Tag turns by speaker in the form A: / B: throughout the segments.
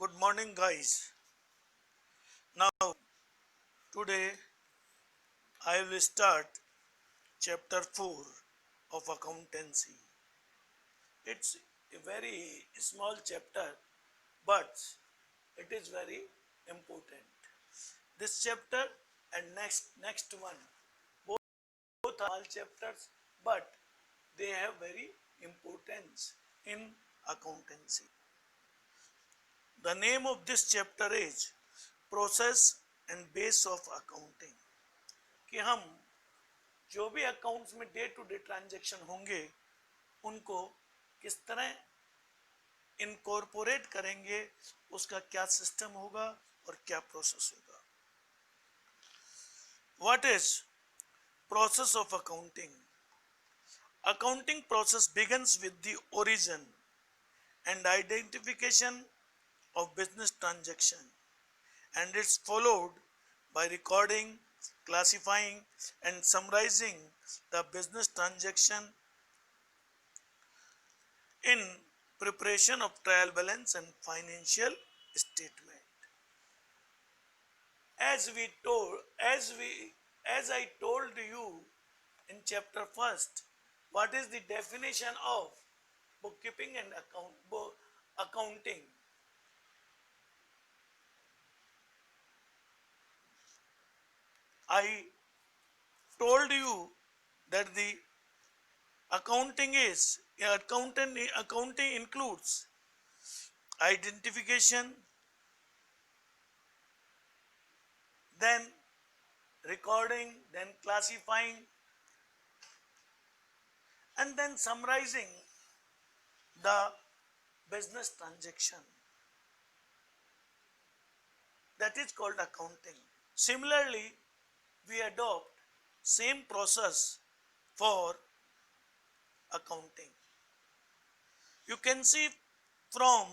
A: Good morning, guys. Now, today I will start chapter 4 of accountancy. It's a very small chapter, but it is very important. This chapter and next one both are small chapters, but they have very importance in accountancy. The name of this chapter is Process and Base of Accounting. कि हम जो भी accounts में day to day transaction होंगे उनको किस तरह incorporate करेंगे, उसका क्या सिस्टम होगा और क्या प्रोसेस होगा. What is process of accounting? Accounting process begins with the origin and identification of business transaction, and it's followed by recording, classifying and summarizing the business transaction in preparation of trial balance and financial statement. As I told you in chapter first, what is the definition of bookkeeping and accounting? I told you that the accounting includes identification, then recording, then classifying, and then summarizing the business transaction. That is called accounting. Similarly, we adopt same process for accounting. You can see from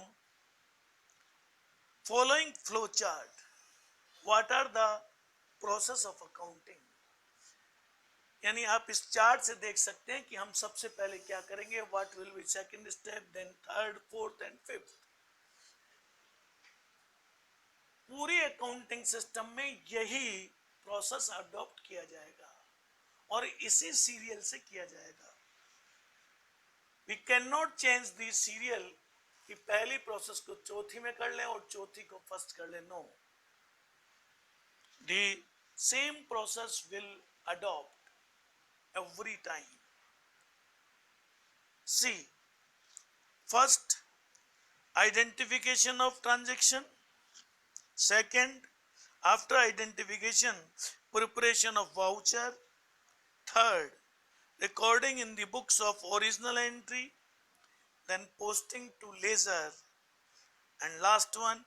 A: following flow chart what are the process of accounting. यानी आप इस chart से देख सकते हैं कि हम सबसे पहले क्या करेंगे, what will be second step, then third, fourth and fifth. पूरी अकाउंटिंग सिस्टम में यही प्रोसेस अडॉप्ट किया जाएगा और इसी सीरियल से किया जाएगा. We can not change the serial कि पहली प्रोसेस को चौथी में कर लें और चौथी को फर्स्ट कर लें. No, the same process will adopt every time. See, first, identification of transaction. Second, after identification, preparation of voucher. Third, recording in the books of original entry, then posting to ledger, and last one,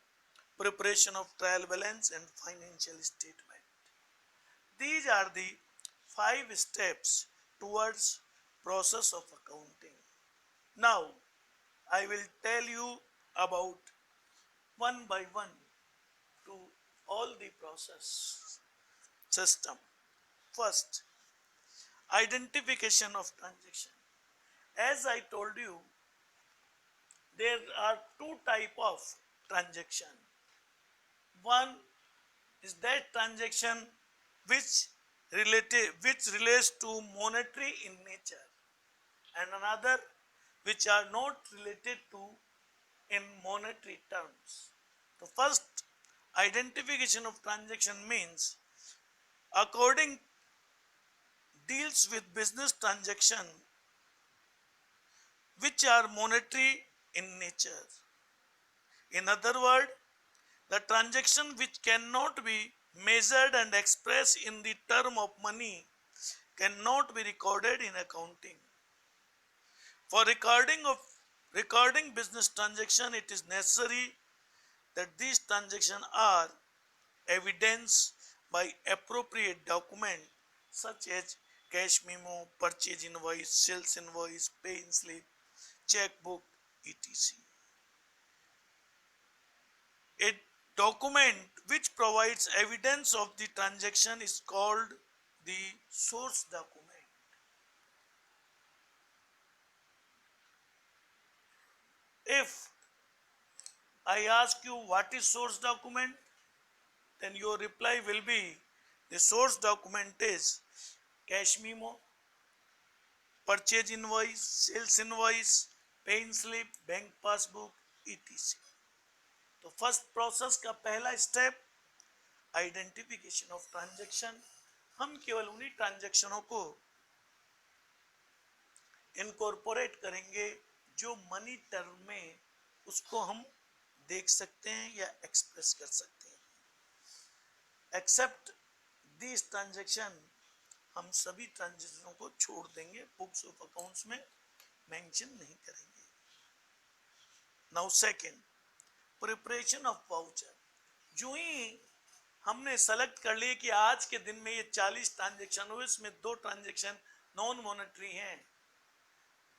A: preparation of trial balance and financial statement. These are the 5 steps towards process of accounting. Now I will tell you about one by one to all the process system. First, identification of transaction. As I told you, there are two type of transaction. One is that transaction which relates to monetary in nature, and another which are not related to in monetary terms. The first, identification of transaction means according deals with business transaction which are monetary in nature. In other words, the transaction which cannot be measured and expressed in the term of money cannot be recorded in accounting. For recording business transaction, it is necessary that these transactions are evidenced by appropriate document such as cash memo, purchase invoice, sales invoice, pay in slip, checkbook, etc. A document which provides evidence of the transaction is called the source document. If I ask you what is source document, then your reply will be the source document is cash memo, purchase invoice, sales invoice, pay slip, bank passbook etc. तो first process का पहला step identification of transaction. हम केवल उन्हीं ट्रांजैक्शनों को incorporate करेंगे जो money term में उसको हम देख सकते हैं या एक्सप्रेस कर सकते हैं। एक्सेप्ट दिस ट्रांजैक्शन, हम सभी ट्रांजैक्शनों को छोड़ देंगे, बुक्स ऑफ अकाउंट्स में मेंशन नहीं करेंगे। Now second, preparation of voucher. जो ही हमने सेलेक्ट कर लिए कि आज के दिन में ये 40 ट्रांजैक्शन हुए, इसमें 2 ट्रांजैक्शन नॉन मॉनेटरी हैं,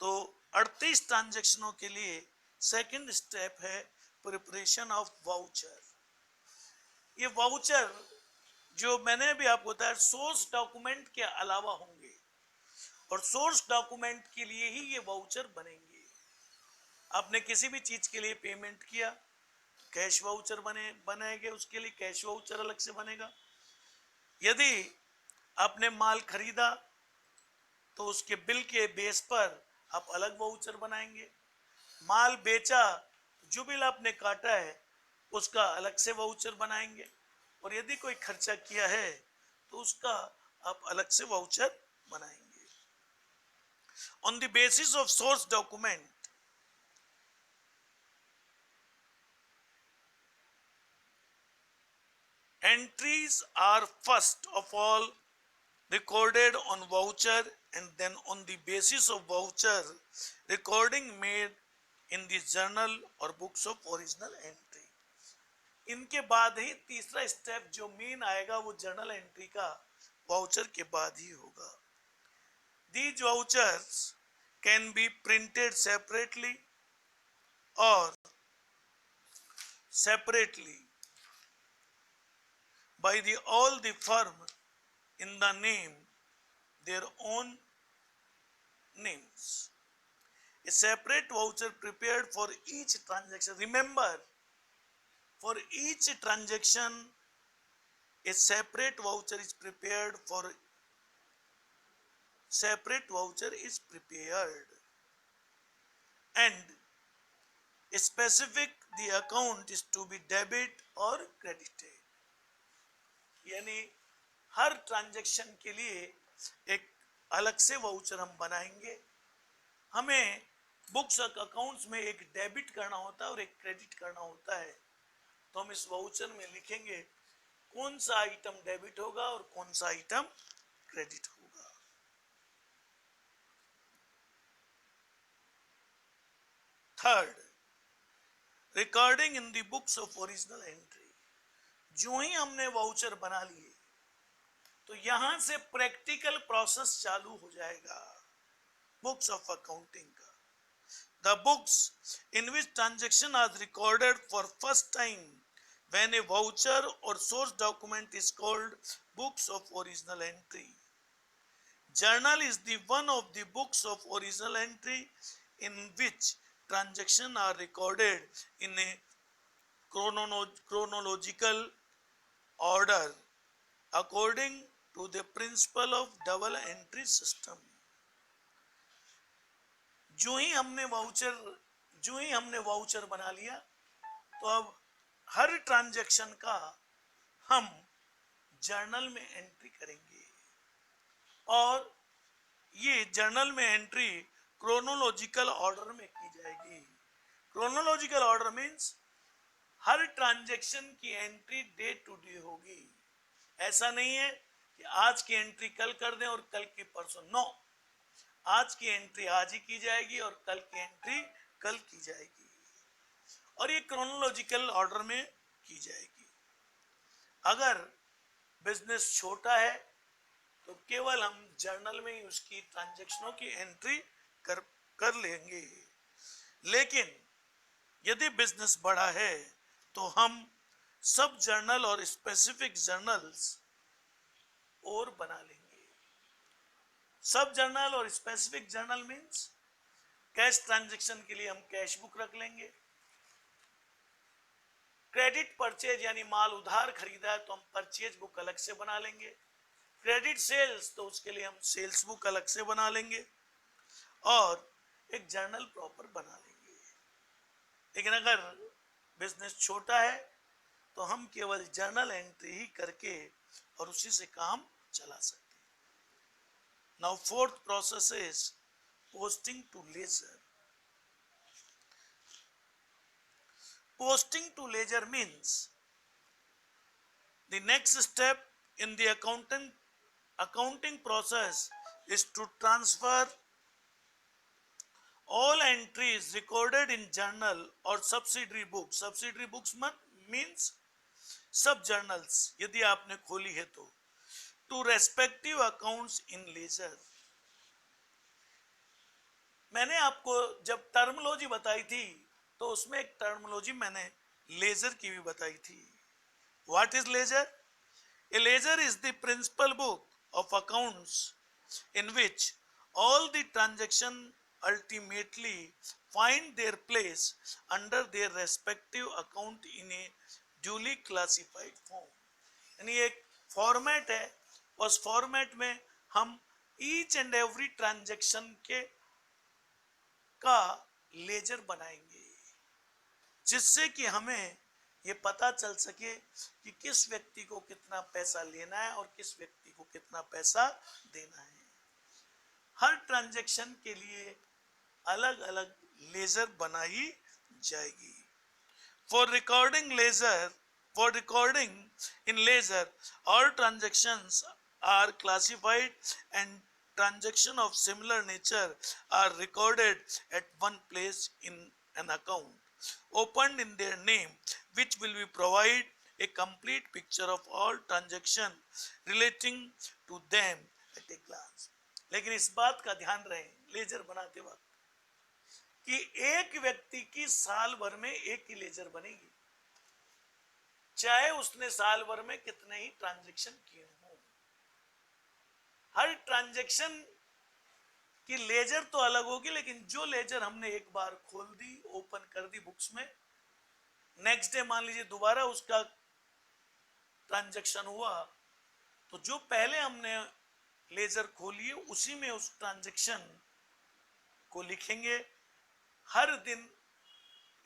A: तो 38 ट्रांजैक्शनों के लिए सेकंड स्टेप है प्रिपरेशन ऑफ वाउचर। ये वाउचर जो मैंने भी आपको बताया सोर्स डॉक्यूमेंट के अलावा होंगे, और सोर्स डॉक्यूमेंट के लिए ही ये वाउचर बनेंगे। आपने किसी भी चीज के लिए पेमेंट किया, कैश वाउचर बनेगा, उसके लिए कैश वाउचर अलग से बनेगा। यदि आपने माल खरीदा तो उसके बिल के बेस पर आप अलग वाउचर बनाएंगे। माल बेचा, जो बिल आपने काटा है उसका अलग से वाउचर बनाएंगे, और यदि कोई खर्चा किया है तो उसका आप अलग से वाउचर बनाएंगे। On the basis of source document, entries are first of all recorded on voucher, and then on the basis of voucher recording made in the journal or books of original entry। इनके बाद ही तीसरा step जो main आएगा वो journal entry का voucher के बाद ही होगा। These vouchers can be printed separately or separately by all the firm in the name their own names। A separate voucher prepared for each transaction, remember, for each transaction a separate voucher is prepared, and specific the account is to be debit or credited। यानी हर transaction के लिए एक अलग से voucher हम बनाएंगे। हमें books accounts में एक डेबिट करना होता है और एक क्रेडिट करना होता है, तो हम इस वाउचर में लिखेंगे कौन सा आइटम डेबिट होगा और कौन सा आइटम क्रेडिट होगा। Third, recording in the books of original entry. जो ही हमने वाउचर बना लिए तो यहां से प्रैक्टिकल प्रोसेस चालू हो जाएगा बुक्स ऑफ अकाउंटिंग का। The books in which transaction are recorded for first time when a voucher और source document is called books of original entry. Journal is the one of the books of original entry in which transaction are recorded in a chronological order according to the principle of double entry system। जो ही हमने voucher बना लिया तो अब हर transaction का हम journal में entry करेंगे, और ये जर्नल में एंट्री क्रोनोलॉजिकल ऑर्डर में की जाएगी। क्रोनोलॉजिकल ऑर्डर मीन्स हर ट्रांजैक्शन की एंट्री डे टू डे होगी। ऐसा नहीं है कि आज की एंट्री कल कर दें और कल की परसों, नो, आज की एंट्री आज ही की जाएगी और कल की एंट्री कल की जाएगी, और ये क्रोनोलॉजिकल ऑर्डर में की जाएगी। अगर बिजनेस छोटा है तो केवल हम जर्नल में ही उसकी ट्रांजैक्शनों की एंट्री कर लेंगे, लेकिन यदि बिजनेस बड़ा है तो हम सब जर्नल और स्पेसिफिक जर्नल्स और बना लेंगे। सब जर्नल और specific journal means cash transaction के लिए हम कैश बुक रख लेंगे, क्रेडिट परचेज यानी माल उधार खरीदा है तो हम परचेज बुक अलग से बना लेंगे। क्रेडिट सेल्स तो उसके लिए हम सेल्स बुक अलग से बना लेंगे और एक जर्नल प्रॉपर बना लेंगे। लेकिन अगर बिजनेस छोटा है तो हम केवल जर्नल एंट्री ही करके और उसी से काम चला सकते हैं। Now fourth process is posting to ledger. Posting to ledger means the next step in the accounting process is to transfer all entries recorded in journal or subsidiary books. Subsidiary books means सब journals यदि आपने खोली है तो to respective accounts in ledger. मैंने आपको जब terminology बताई थी तो उसमें एक टर्मोलॉजी मैंने लेजर की भी बताई थी। What is ledger? A ledger is the principal book of accounts in which all the transactions ultimately find their place under their respective account in a duly classified form. यानी एक format है, उस format में हम each and every transaction के का laser बनाएंगे जिससे कि हमें ये पता चल सके कि किस व्यक्ति को कितना पैसा लेना है और किस व्यक्ति को कितना पैसा देना है। हर ट्रांजैक्शन के लिए अलग अलग लेजर बनाई जाएगी। For recording in ledger, all transactions are classified and transactions of similar nature are recorded at one place in an account opened in their name, which will be provide a complete picture of all transactions relating to them at a glance. लेकिन इस बात का ध्यान रहे laser बनाते वक्त कि एक व्यक्ति की साल भर में एक ही लेजर बनेगी, चाहे उसने साल भर में कितने ही ट्रांजैक्शन किए हों। हर ट्रांजैक्शन की लेजर तो अलग होगी, लेकिन जो लेजर हमने एक बार खोल दी, ओपन कर दी बुक्स में, नेक्स्ट डे मान लीजिए दोबारा उसका ट्रांजैक्शन हुआ तो जो पहले हमने लेजर खोली है उसी में उस ट्रांजैक्शन को लिखेंगे। हर दिन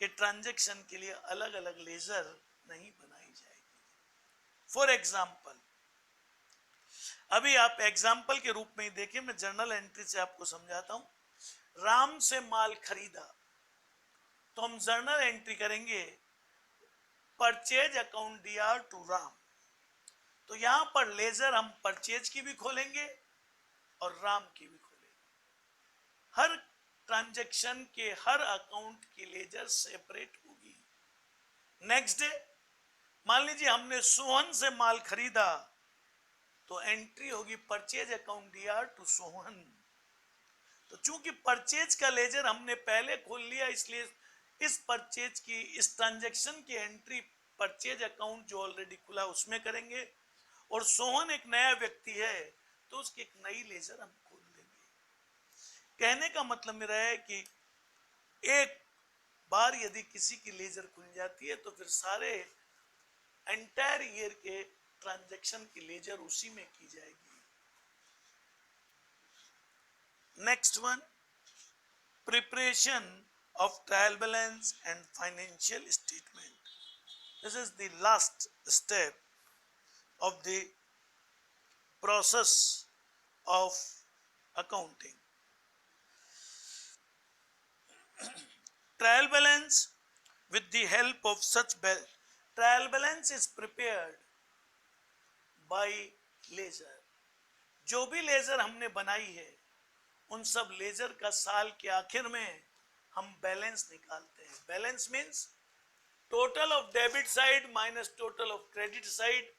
A: के ट्रांजैक्शन के लिए अलग अलग लेजर नहीं बनाई जाएगी। फॉर एग्जाम्पल, अभी आप एग्जाम्पल के रूप में ही देखिए, मैं जर्नल एंट्री से आपको समझाता हूं। राम से माल खरीदा तो हम जर्नल एंट्री करेंगे परचेज अकाउंट दिया टू राम। तो यहां पर लेजर हम परचेज की भी खोलेंगे और राम की भी खोलेंगे। हर ट्रांजैक्शन के हर अकाउंट की लेजर सेपरेट होगी। नेक्स्ट डे मान लीजिए हमने सोहन से माल खरीदा तो एंट्री होगी परचेज अकाउंट दिया टू सोहन। तो चूंकि परचेज का लेजर हमने पहले खोल लिया, इसलिए इस परचेज की इस ट्रांजैक्शन की एंट्री परचेज अकाउंट जो ऑलरेडी खुला उसमें करेंगे, और सोहन एक नया व्यक्ति है तो उसकी एक नई लेजर हम खोल देंगे। कहने का मतलब मेरा है कि एक बार यदि किसी की लेजर खुल जाती है तो फिर सारे एंटायर ईयर के ट्रांजैक्शन की लेजर उसी में की जाएगी। Next one, preparation of trial balance and financial statement. This is the last step of the process of accounting. Trial balance with the help of such trial balance is prepared by ledger. जो भी laser हमने बनाई है उन सब laser का साल के आखिर में हम बैलेंस निकालते हैं। Balance means total of debit side minus total of credit side,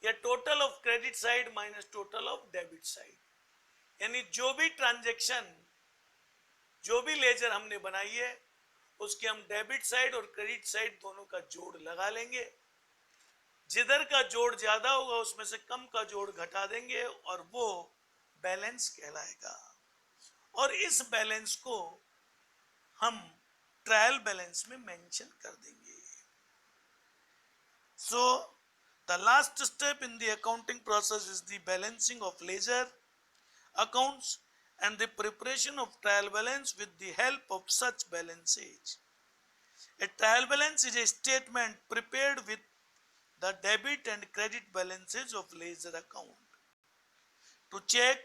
A: या total of credit side minus total of debit side. यानी जो भी ट्रांजैक्शन, जो भी लेजर हमने बनाई है उसके हम डेबिट साइड और क्रेडिट साइड दोनों का जोड़ लगा लेंगे। जिधर का जोड़ ज्यादा होगा उसमें से कम का जोड़ घटा देंगे और वो बैलेंस कहलाएगा। और इस बैलेंस को हम ट्रायल बैलेंस में मेंशन कर देंगे। So the last step in the accounting process is the balancing of ledger accounts and the preparation of trial balance with the help of such balances. A trial balance is a statement prepared with the debit and credit balances of ledger account to check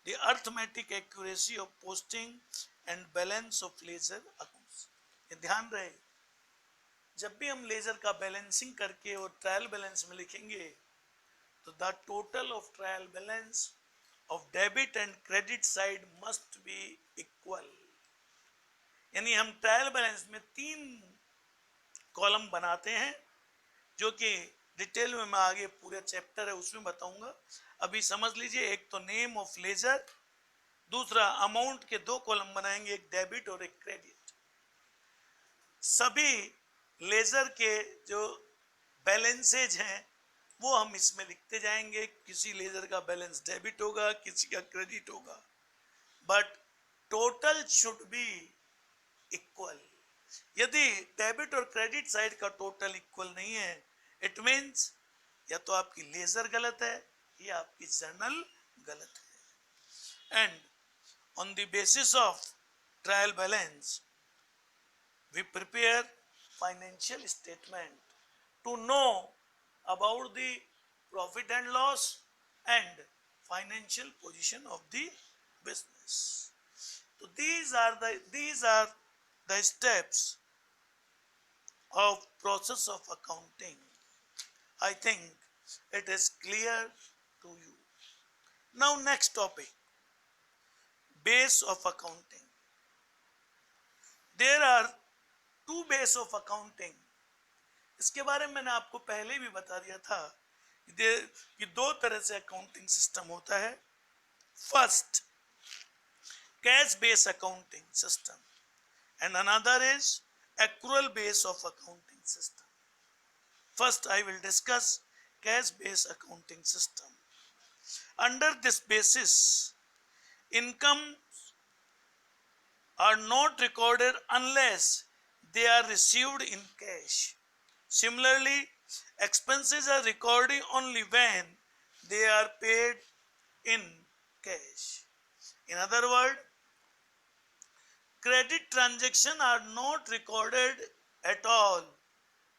A: the arithmetic accuracy of posting and balance of ledger accounts. ये ध्यान रहे, जब भी हम laser का balancing करके और trial balance में लिखेंगे तो the total of trial balance of debit and credit side must be equal. यानी हम ट्रायल बैलेंस में 3 कॉलम बनाते हैं, जो कि डिटेल में मैं आगे पूरा चैप्टर है उसमें बताऊंगा। अभी समझ लीजिए, एक तो नेम ऑफ लेजर, दूसरा अमाउंट के 2 कॉलम बनाएंगे, एक डेबिट और एक क्रेडिट। सभी लेजर के जो बैलेंसेज हैं वो हम इसमें लिखते जाएंगे। किसी लेजर का बैलेंस डेबिट होगा, किसी का क्रेडिट होगा, but total should be equal. यदि डेबिट और क्रेडिट साइड का टोटल इक्वल नहीं है, इट मीन्स या तो आपकी लेजर गलत है या आपकी जर्नल गलत है। And on the basis of trial balance we prepare financial statement to know about the profit and loss and financial position of the business. So these are the steps of process of accounting. I think it is clear to you. Now next topic, base of accounting. There are 2 base of accounting. इसके बारे में मैंने आपको पहले भी बता दिया था कि 2 तरह से अकाउंटिंग सिस्टम होता है। First, cash base accounting system and another is accrual base of accounting system. First I will discuss cash base accounting system. Under this basis income are not recorded unless they are received in cash. Similarly, expenses are recorded only when they are paid in cash. In other words, credit transactions are not recorded at all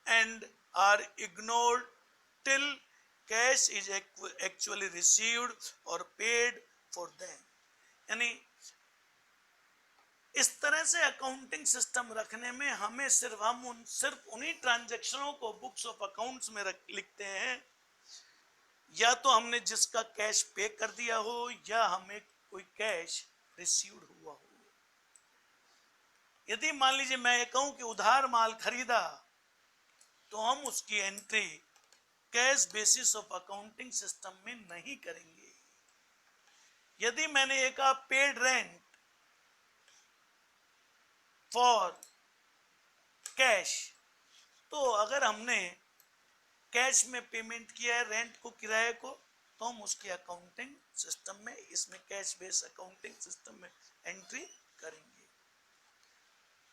A: and are ignored till cash is actually received or paid for them. यानी इस तरह से accounting system रखने में हमें सिर्फ उन्हीं ट्रांजैक्शनों को बुक्स ऑफ अकाउंट्स में लिखते हैं, या तो हमने जिसका कैश पे कर दिया हो या हमें कोई कैश रिसीव्ड हुआ हो। यदि मान लीजिए मैं ये कहूं कि उधार माल खरीदा, तो हम उसकी entry cash basis of accounting system में नहीं करेंगे। यदि मैंने ये कहा पेड रेंट फॉर कैश, तो अगर हमने कैश में पेमेंट किया है रेंट को, किराए को, तो हम उसके अकाउंटिंग सिस्टम में, इसमें कैश बेस अकाउंटिंग सिस्टम में एंट्री करेंगे।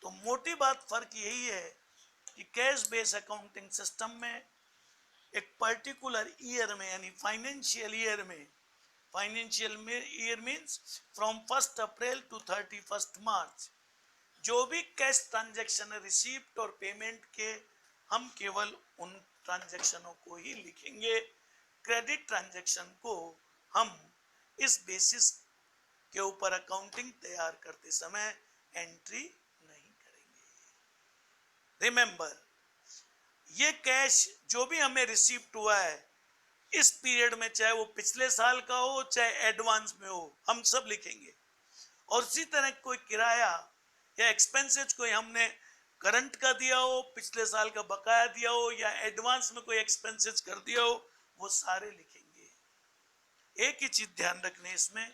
A: तो मोटी बात फर्क यही है कि कैश बेस अकाउंटिंग सिस्टम में एक पर्टिकुलर ईयर में, यानी फाइनेंशियल ईयर में, financial year means from 1 April to 31 March, जो भी कैश ट्रांजैक्शन है रिसीप्ट और पेमेंट के, हम केवल उन ट्रांजैक्शनों को ही लिखेंगे। क्रेडिट ट्रांजैक्शन को हम इस बेसिस के ऊपर अकाउंटिंग तैयार करते समय एंट्री नहीं करेंगे। रिमेंबर, ये कैश जो भी हमें रिसीप्ट हुआ है इस पीरियड में, चाहे वो पिछले साल का हो चाहे एडवांस में हो, हम सब लिखेंगे। और इसी तरह कोई किराया या एक्सपेंसेस कोई हमने करंट का दिया हो, पिछले साल का बकाया दिया हो, या एडवांस में कोई एक्सपेंसेस कर दिया हो, वो सारे लिखेंगे। एक ही चीज ध्यान रखनी है इसमें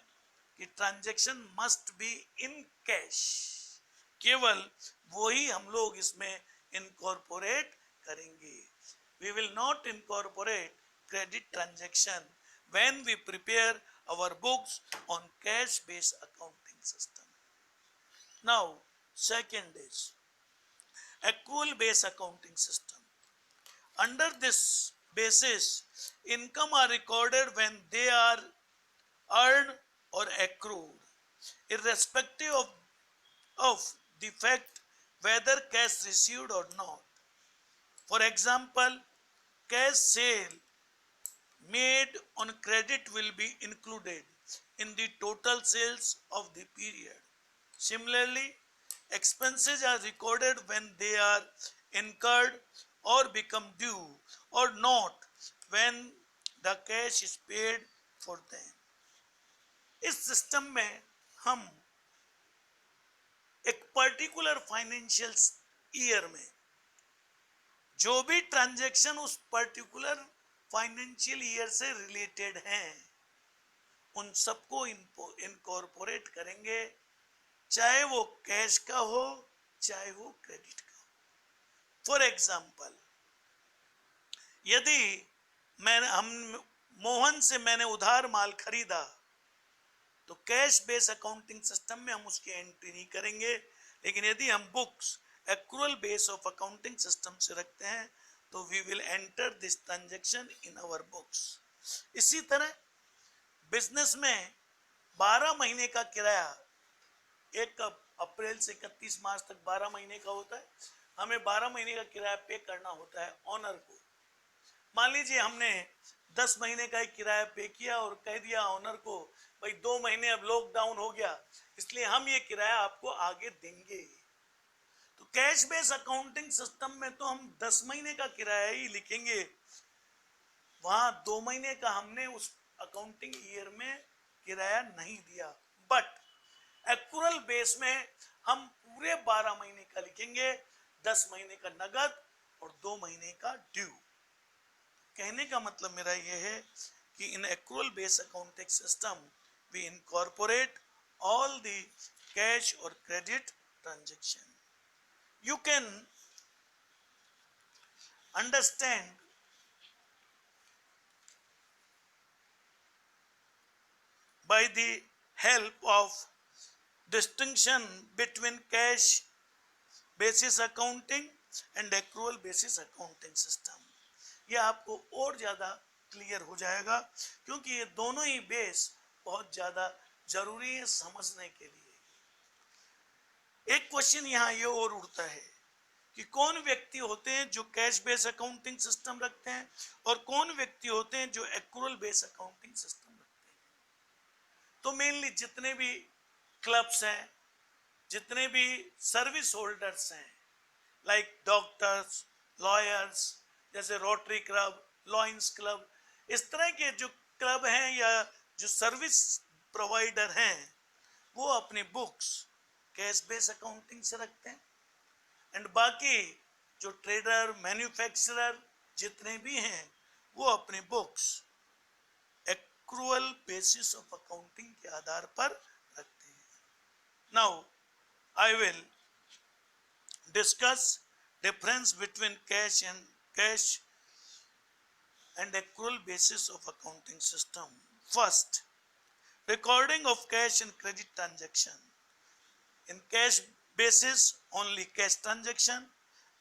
A: कि transaction must be in cash, केवल वही हम लोग इसमें इनकॉर्पोरेट करेंगे। We will not incorporate credit transaction when we prepare our books on cash based accounting system. Now second is accrual based accounting system. Under this basis, income are recorded when they are earned or accrued, irrespective of the fact whether cash received or not. For example, cash sale made on credit will be included in the total sales of the period. Similarly, expenses are recorded when they are incurred or become due or not when the cash is paid for them. इस system में हम एक particular financial year में जो भी transaction उस particular financial year से related हैं उन सबको इनकॉर्पोरेट करेंगे, चाहे वो कैश का हो चाहे वो क्रेडिट का हो। फॉर एग्जाम्पल, यदि मोहन से मैंने उधार माल खरीदा तो कैश बेस अकाउंटिंग सिस्टम में हम उसकी एंट्री नहीं करेंगे, लेकिन यदि हम books accrual base of accounting system से रखते हैं तो we will enter this transaction in our books. इसी तरह बिजनेस में 12 महीने का किराया 1 अप्रैल से 31 मार्च तक 12 महीने का होता है, हमें 12 महीने का किराया पे करना होता है ऑनर को। मान लीजिए हमने 10 महीने का एक किराया पे किया और कह दिया ऑनर को भाई 2 महीने अब लॉकडाउन हो गया इसलिए हम ये किराया आपको आगे देंगे। तो कैश बेस अकाउंटिंग सिस्टम में तो हम 10 महीने का किराया ही लिखेंगे, वहां 2 महीने का हमने उस अकाउंटिंग ईयर में किराया नहीं दिया। बट एक्रूअल बेस में हम पूरे 12 महीने का लिखेंगे, 10 महीने का नगद और 2 महीने का ड्यू। कहने का मतलब मेरा यह है कि in accrual base accounting system we incorporate all the cash और credit transaction. You can understand by the help of distinction between cash basis accounting and accrual basis accounting system। ये आपको और ज़्यादा क्लियर हो जाएगा क्योंकि ये दोनों ही बेस बहुत ज़्यादा जरूरी है समझने के लिए। एक क्वेश्चन यहाँ ये और उठता है कि कौन व्यक्ति होते हैं जो कैश बेस अकाउंटिंग सिस्टम रखते हैं और कौन व्यक्ति होते हैं जो एक्रूअल बेस अकाउंटिंग सिस्टम रखते हैं। तो मेनली जितने भी क्लब्स हैं, जितने भी सर्विस होल्डर्स हैं, लाइक डॉक्टर्स, लॉयर्स, जैसे रोटरी क्लब, लॉयंस क्लब, इस तरह के जो क्लब हैं या जो सर्विस प्रोवाइडर हैं वो अपनी बुक्स कैश बेस अकाउंटिंग से रखते हैं। एंड बाकी जो ट्रेडर, मैन्युफैक्चरर जितने भी हैं वो अपने books accrual basis of accounting के आधार पर रखते हैं। Now I will discuss difference between cash and accrual basis of accounting system. First, recording of cash and credit transaction. In cash basis only cash transaction,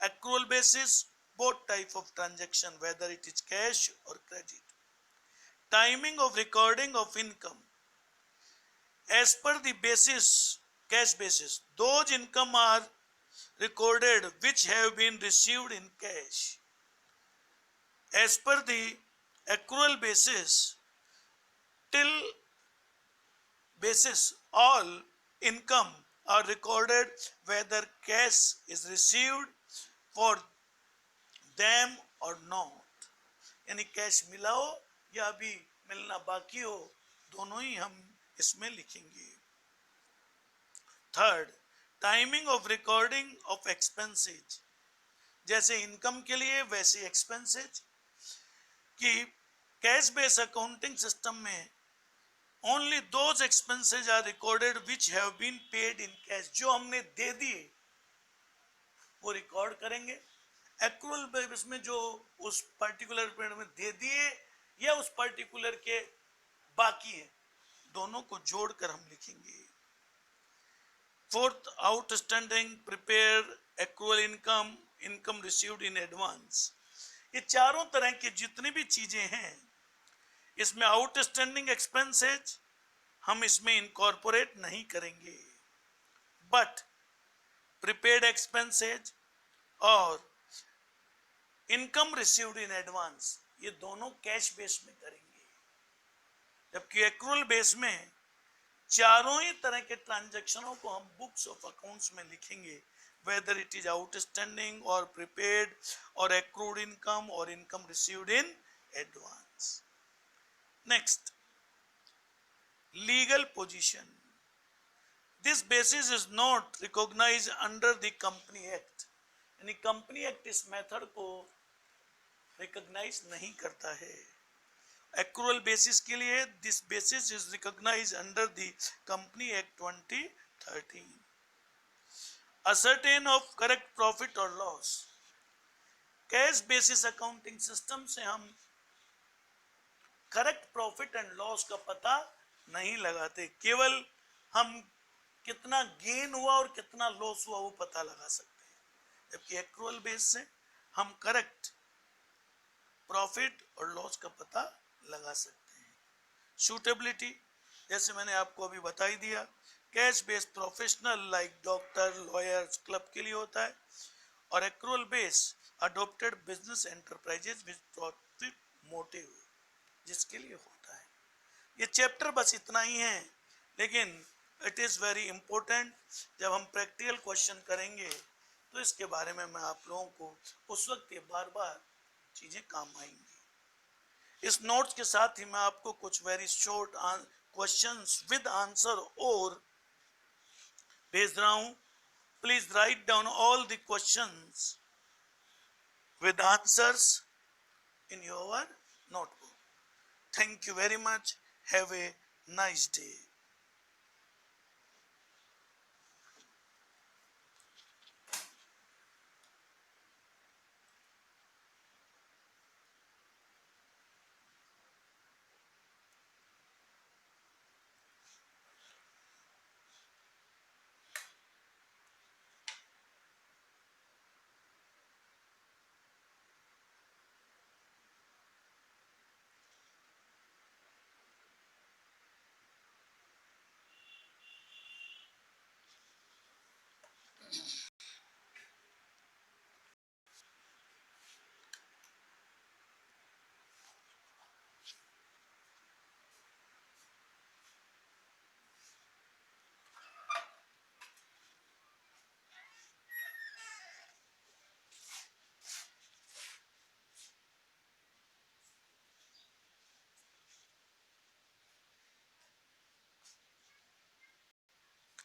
A: accrual basis both type of transaction whether it is cash or credit. Timing of recording of income as per the basis cash basis, those income are recorded which have been received in cash. As per the accrual basis till basis all income are recorded whether cash is received for them or not। यानी cash मिला हो या अभी मिलना बाकी हो, दोनों ही हम इसमें लिखेंगे। Third, timing of recording of expenses, जैसे इनकम के लिए वैसे एक्सपेंसेज कि कैश बेस अकाउंटिंग सिस्टम में only those expenses are recorded which have been paid in cash, जो हमने दे दिए वो रिकॉर्ड करेंगे। एक्रूअल बेस में जो उस पर्टिकुलर पीरियड में दे दिए या उस पर्टिकुलर के बाकी है, दोनों को जोड़कर हम लिखेंगे। Fourth, outstanding prepare accrual income, income received in advance. ये चारों तरह की जितनी भी चीजें हैं, इसमें आउटस्टैंडिंग एक्सपेंसेज हम इसमें इनकॉर्पोरेट नहीं करेंगे, बट प्रीपेड एक्सपेंसेज और इनकम रिसीव्ड इन एडवांस ये दोनों कैश बेस में करेंगे, जबकि एक्रूअल बेस में चारों ही तरह के ट्रांजैक्शनों को हम बुक्स ऑफ अकाउंट्स में लिखेंगे, whether it is outstanding or prepaid or accrued income or income received in advance. Next, legal position. This basis is not recognized under the Company Act. यानी company act इस method को recognise नहीं करता है। Accrual basis के लिए this basis is recognised under the company act 2013। Ascertain of correct profit और loss. Cash basis accounting system से हम करेक्ट प्रॉफिट एंड लॉस का पता नहीं लगाते, केवल हम कितना गेन हुआ और कितना लॉस हुआ वो पता लगा सकते हैं, जबकि एक्रूअल बेस से हम करेक्ट प्रॉफिट और लॉस का पता लगा सकते हैं। सूटेबिलिटी, जैसे मैंने आपको अभी बता ही दिया, cash base professional like doctor, lawyers, club के लिए होता है, और accrual base adopted business enterprises with profit motive जिसके लिए होता है। ये चैप्टर बस इतना ही है, लेकिन इट इज़ वेरी इंपॉर्टेंट। जब हम प्रैक्टिकल क्वेश्चन करेंगे तो इसके बारे में मैं आप लोगों को उस वक्त ये बार बार चीज़ें काम आएंगी। इस नोट्स के साथ ही मैं आपको कुछ very short questions with answer और भेज रहा हूं। Please write down all the questions with answers in your notebook. Thank you very much. Have a nice day.